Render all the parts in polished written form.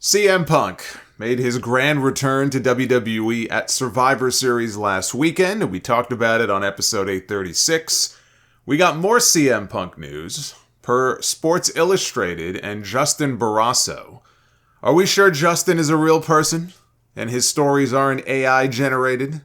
CM Punk made his grand return to WWE at Survivor Series last weekend, and we talked about it on episode 836. We got more CM Punk news per Sports Illustrated and Justin Barrasso. Are we sure Justin is a real person and his stories aren't AI generated?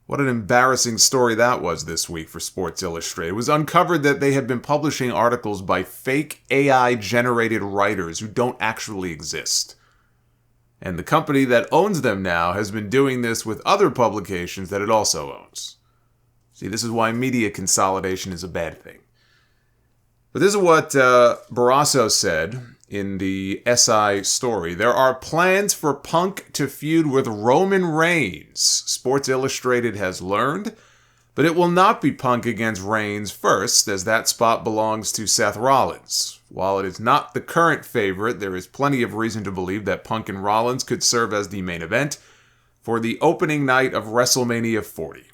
What an embarrassing story that was this week for Sports Illustrated. It was uncovered that they had been publishing articles by fake AI-generated writers who don't actually exist. And the company that owns them now has been doing this with other publications that it also owns. See, this is why media consolidation is a bad thing. But this is what Barrasso said in the SI story. There are plans for Punk to feud with Roman Reigns, Sports Illustrated has learned, but it will not be Punk against Reigns first, as that spot belongs to Seth Rollins. While it is not the current favorite, there is plenty of reason to believe that Punk and Rollins could serve as the main event for the opening night of WrestleMania 40.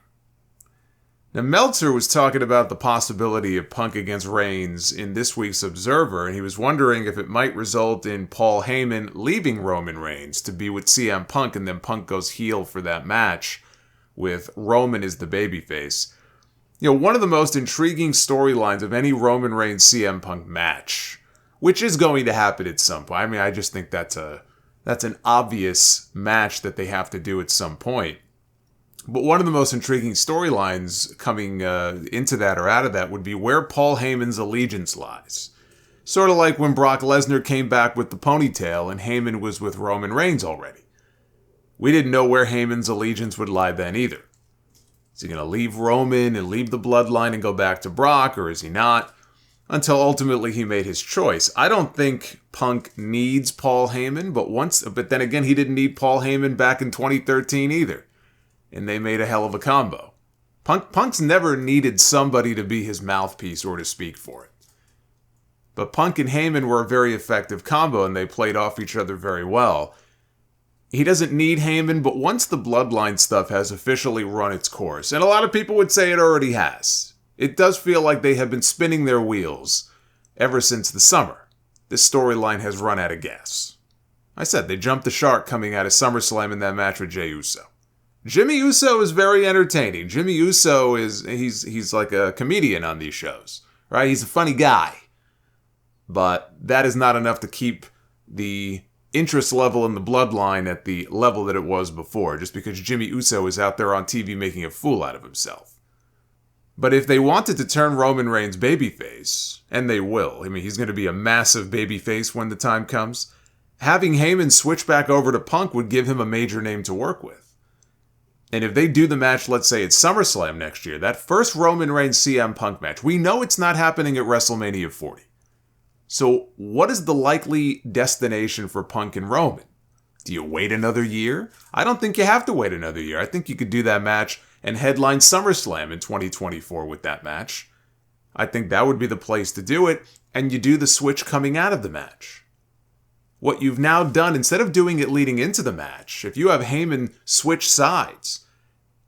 Now, Meltzer was talking about the possibility of Punk against Reigns in this week's Observer, and he was wondering if it might result in Paul Heyman leaving Roman Reigns to be with CM Punk, and then Punk goes heel for that match with Roman as the babyface. You know, one of the most intriguing storylines of any Roman Reigns CM Punk match, which is going to happen at some point. I mean, I just think that's an obvious match that they have to do at some point. But one of the most intriguing storylines coming into that or out of that would be where Paul Heyman's allegiance lies. Sort of like when Brock Lesnar came back with the ponytail and Heyman was with Roman Reigns already. We didn't know where Heyman's allegiance would lie then either. Is he going to leave Roman and leave the bloodline and go back to Brock, or is he not? Until ultimately he made his choice. I don't think Punk needs Paul Heyman, but then again, he didn't need Paul Heyman back in 2013 either. And they made a hell of a combo. Punk's never needed somebody to be his mouthpiece or to speak for it. But Punk and Heyman were a very effective combo, and they played off each other very well. He doesn't need Heyman, but once the bloodline stuff has officially run its course, and a lot of people would say it already has, it does feel like they have been spinning their wheels ever since the summer. This storyline has run out of gas. I said they jumped the shark coming out of SummerSlam in that match with Jey Uso. Jimmy Uso is very entertaining. Jimmy Uso he's like a comedian on these shows, right? He's a funny guy. But that is not enough to keep the interest level in the bloodline at the level that it was before, just because Jimmy Uso is out there on TV making a fool out of himself. But if they wanted to turn Roman Reigns babyface, and they will, I mean, he's going to be a massive babyface when the time comes, having Heyman switch back over to Punk would give him a major name to work with. And if they do the match, let's say at SummerSlam next year, that first Roman Reigns CM Punk match, we know it's not happening at WrestleMania 40. So what is the likely destination for Punk and Roman? Do you wait another year? I don't think you have to wait another year. I think you could do that match and headline SummerSlam in 2024 with that match. I think that would be the place to do it, and you do the switch coming out of the match. What you've now done, instead of doing it leading into the match, if you have Heyman switch sides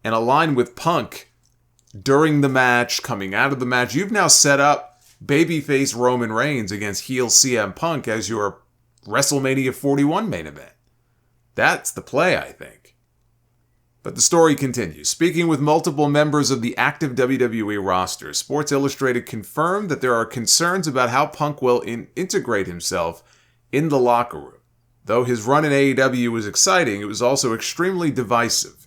and align with Punk during the match, coming out of the match, you've now set up babyface Roman Reigns against heel CM Punk as your WrestleMania 41 main event. That's the play, I think. But the story continues. Speaking with multiple members of the active WWE roster, Sports Illustrated confirmed that there are concerns about how Punk will integrate himself in the locker room. Though his run in AEW was exciting, it was also extremely divisive.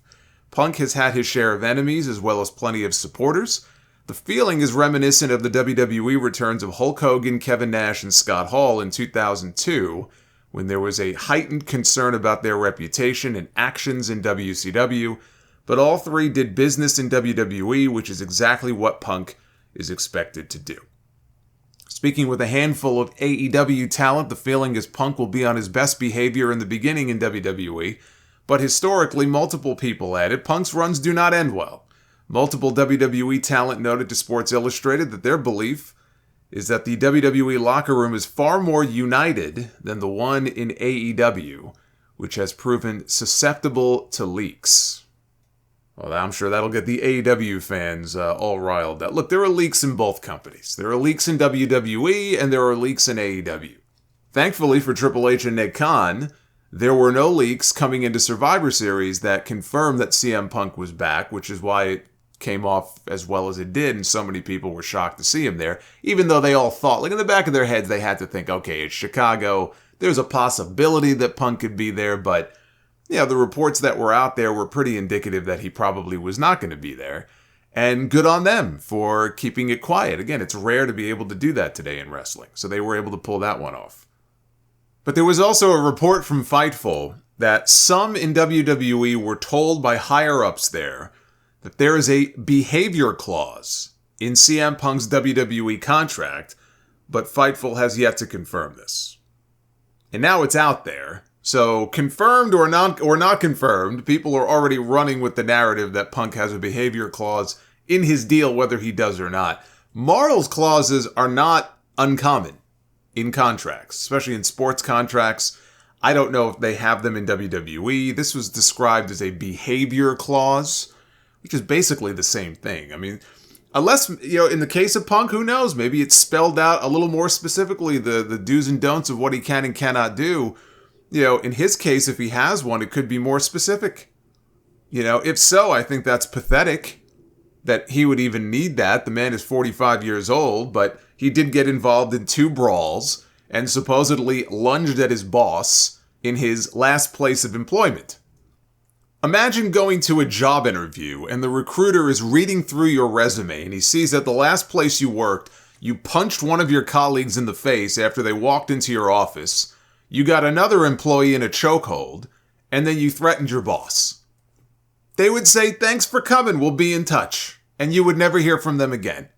Punk has had his share of enemies as well as plenty of supporters. The feeling is reminiscent of the WWE returns of Hulk Hogan, Kevin Nash, and Scott Hall in 2002, when there was a heightened concern about their reputation and actions in WCW, but all three did business in WWE, which is exactly what Punk is expected to do. Speaking with a handful of AEW talent, the feeling is Punk will be on his best behavior in the beginning in WWE, but historically, multiple people added, Punk's runs do not end well. Multiple WWE talent noted to Sports Illustrated that their belief is that the WWE locker room is far more united than the one in AEW, which has proven susceptible to leaks. Well, I'm sure that'll get the AEW fans all riled up. Look, there are leaks in both companies. There are leaks in WWE and there are leaks in AEW. Thankfully for Triple H and Nick Khan, there were no leaks coming into Survivor Series that confirmed that CM Punk was back, which is why it came off as well as it did, and so many people were shocked to see him there, even though they all thought, like in the back of their heads, they had to think, okay, it's Chicago, there's a possibility that Punk could be there, but the reports that were out there were pretty indicative that he probably was not going to be there. And good on them for keeping it quiet. Again, it's rare to be able to do that today in wrestling, so they were able to pull that one off. But there was also a report from Fightful that some in WWE were told by higher-ups there that there is a behavior clause in CM Punk's WWE contract, but Fightful has yet to confirm this. And now it's out there. So confirmed or not confirmed, people are already running with the narrative that Punk has a behavior clause in his deal, whether he does or not. Morals clauses are not uncommon in contracts, especially in sports contracts. I don't know if they have them in WWE. This was described as a behavior clause, which is basically the same thing. I mean, unless, in the case of Punk, who knows? Maybe it's spelled out a little more specifically, the do's and don'ts of what he can and cannot do. In his case, if he has one, it could be more specific. If so, I think that's pathetic that he would even need that. The man is 45 years old, but he did get involved in 2 brawls and supposedly lunged at his boss in his last place of employment. Imagine going to a job interview and the recruiter is reading through your resume and he sees that the last place you worked, you punched one of your colleagues in the face after they walked into your office. You got another employee in a chokehold, and then you threatened your boss. They would say, thanks for coming, we'll be in touch, and you would never hear from them again.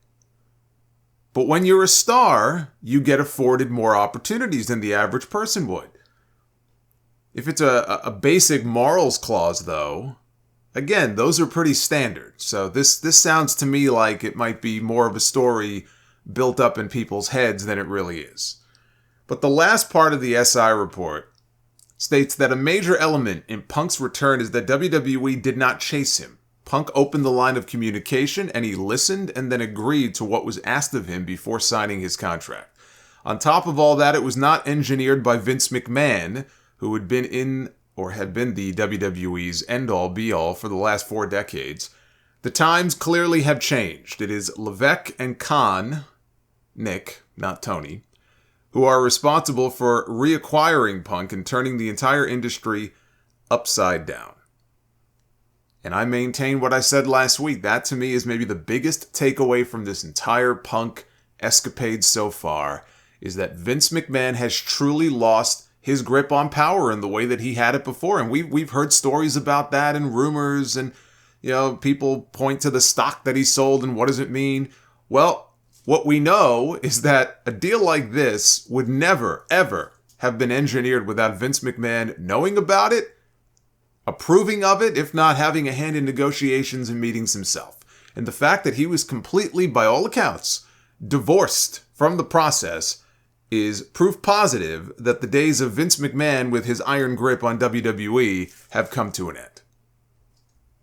But when you're a star, you get afforded more opportunities than the average person would. If it's a basic morals clause, though, again, those are pretty standard. So this sounds to me like it might be more of a story built up in people's heads than it really is. But the last part of the SI report states that a major element in Punk's return is that WWE did not chase him. Punk opened the line of communication and he listened and then agreed to what was asked of him before signing his contract. On top of all that, it was not engineered by Vince McMahon, who had been the WWE's end-all be-all for the last 4 decades. The times clearly have changed. It is Levesque and Khan, Nick, not Tony, who are responsible for reacquiring Punk and turning the entire industry upside down. And I maintain what I said last week. That, to me, is maybe the biggest takeaway from this entire Punk escapade so far, is that Vince McMahon has truly lost his grip on power in the way that he had it before. And we've heard stories about that and rumors and, people point to the stock that he sold and what does it mean? Well, what we know is that a deal like this would never, ever have been engineered without Vince McMahon knowing about it, approving of it, if not having a hand in negotiations and meetings himself. And the fact that he was completely, by all accounts, divorced from the process is proof positive that the days of Vince McMahon with his iron grip on WWE have come to an end.